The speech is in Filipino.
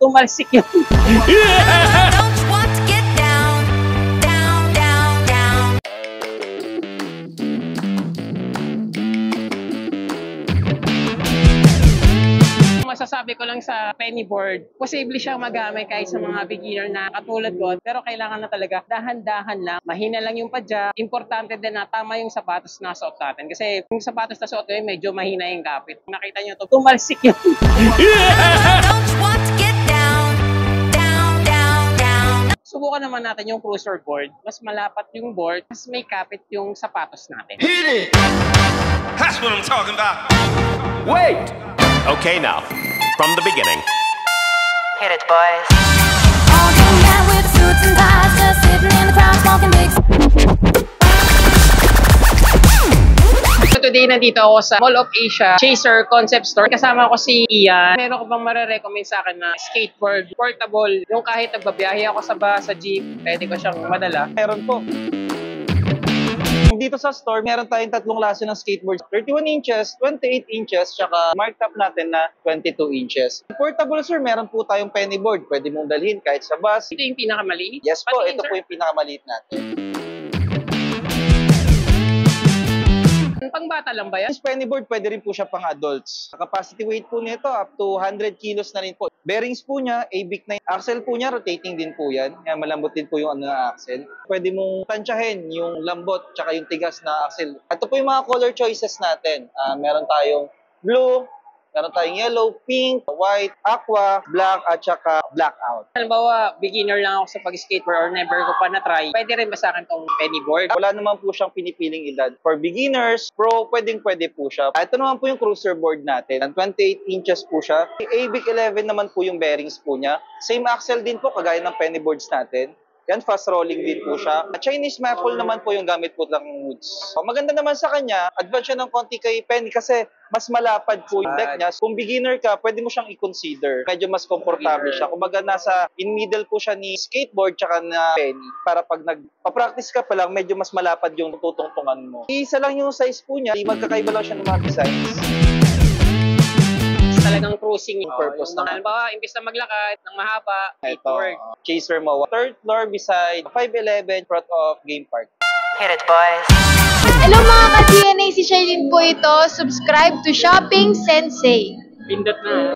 tumalsik yun. Masasabi ko lang sa penny board, posible siyang magamit kahit sa mga beginner na katulad ko, pero kailangan na talaga dahan-dahan lang, mahina lang yung padya. Importante din na tama yung sapatos na suot natin kasi yung sapatos na suot ko medyo mahina yung kapit. Nakita nyo to, tumalsik yun. Subukan naman natin yung cruiser board. Mas malapat yung board, mas may kapit yung sapatos natin. Hit it! That's what I'm talking about. Wait! Okay, now, from the beginning. Hit it, boys. All young men with suits and ties, just sitting in the crowd smoking big. So today, nandito ako sa Mall of Asia Chaser Concept Store. Kasama ko si Ian. Meron ko bang marirecommend sa akin na skateboard, portable, yung kahit nagbabiyahe ako sa bus, sa jeep, pwede ko siyang madala. Meron po. Dito sa store, meron tayong tatlong klase ng skateboard. 31 inches, 28 inches, tsaka marked up natin na 22 inches. Portable sir, meron po tayong penny board. Pwede mong dalhin kahit sa bus. Ito yung pinakamaliit? Yes po, Patingin, ito sir? po yung pinakamaliit natin. Pang bata lang ba yan? This penny board, pwede rin po siya pang adults. Capacity weight po nito up to 100 kilos na rin po. Bearings po niya, ABIC na. Axle po niya, rotating din po yan. Kaya malambot din po yung axle. Pwede mong tansyahin yung lambot tsaka yung tigas na axle. Ito po yung mga color choices natin. Meron tayong blue, meron tayong yellow, pink, white, aqua, black, at saka blackout. Halimbawa, beginner lang ako sa pag-skateboard or never ko pa na-try, pwede rin ba sa akin tong penny board? Wala naman po siyang pinipiling edad. For beginners, pro, pwede po siya. Ito naman po yung cruiser board natin. 28 inches po siya. ABIC 11 naman po yung bearings po niya. Same axle din po, kagaya ng penny boards natin. Yan, fast rolling din po siya. Chinese maple naman po yung gamit po ng woods. Maganda naman sa kanya, advance siya ng konti kay Penny kasi mas malapad po yung deck niya. Kung beginner ka, pwede mo siyang i-consider. Medyo mas komportable siya. Kumbaga nasa in middle po siya ni skateboard tsaka na Penny. Para pag nagpa-practice ka pa lang, medyo mas malapad yung tutungtungan mo. Isa lang yung size po niya, magkakaiba lang siya ng mga designs. Talagang cruising yung Purpose yung mga, halimbawa, imbis na maglakad ng mahaba, skateboard. Chaser mo. Third floor beside 511 front of Game Park. Hit it, boys. Hello mga ka-DNA, si Sherlyn po ito. Subscribe to Shopping Sensei. Pindot na.